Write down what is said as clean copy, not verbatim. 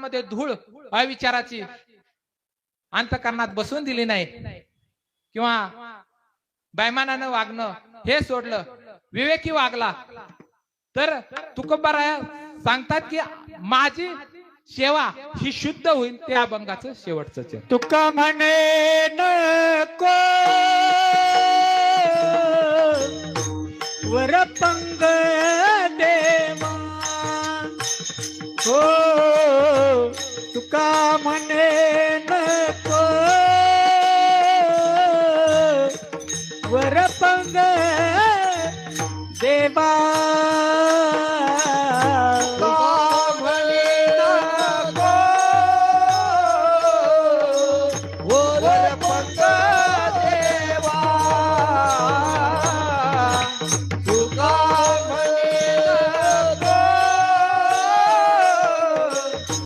मनामध्ये धूळ अविचाराची अंतकरणात बसवून दिली नाही किंवा बैमानानं वागणं हे सोडलं, विवेकी वागला तर तुकोबाराया सांगतात की माझी सेवा ही शुद्ध होईल. ते अभंगाचं शेवटचं चरण. तुका म्हणे नको वरपंग देवा हो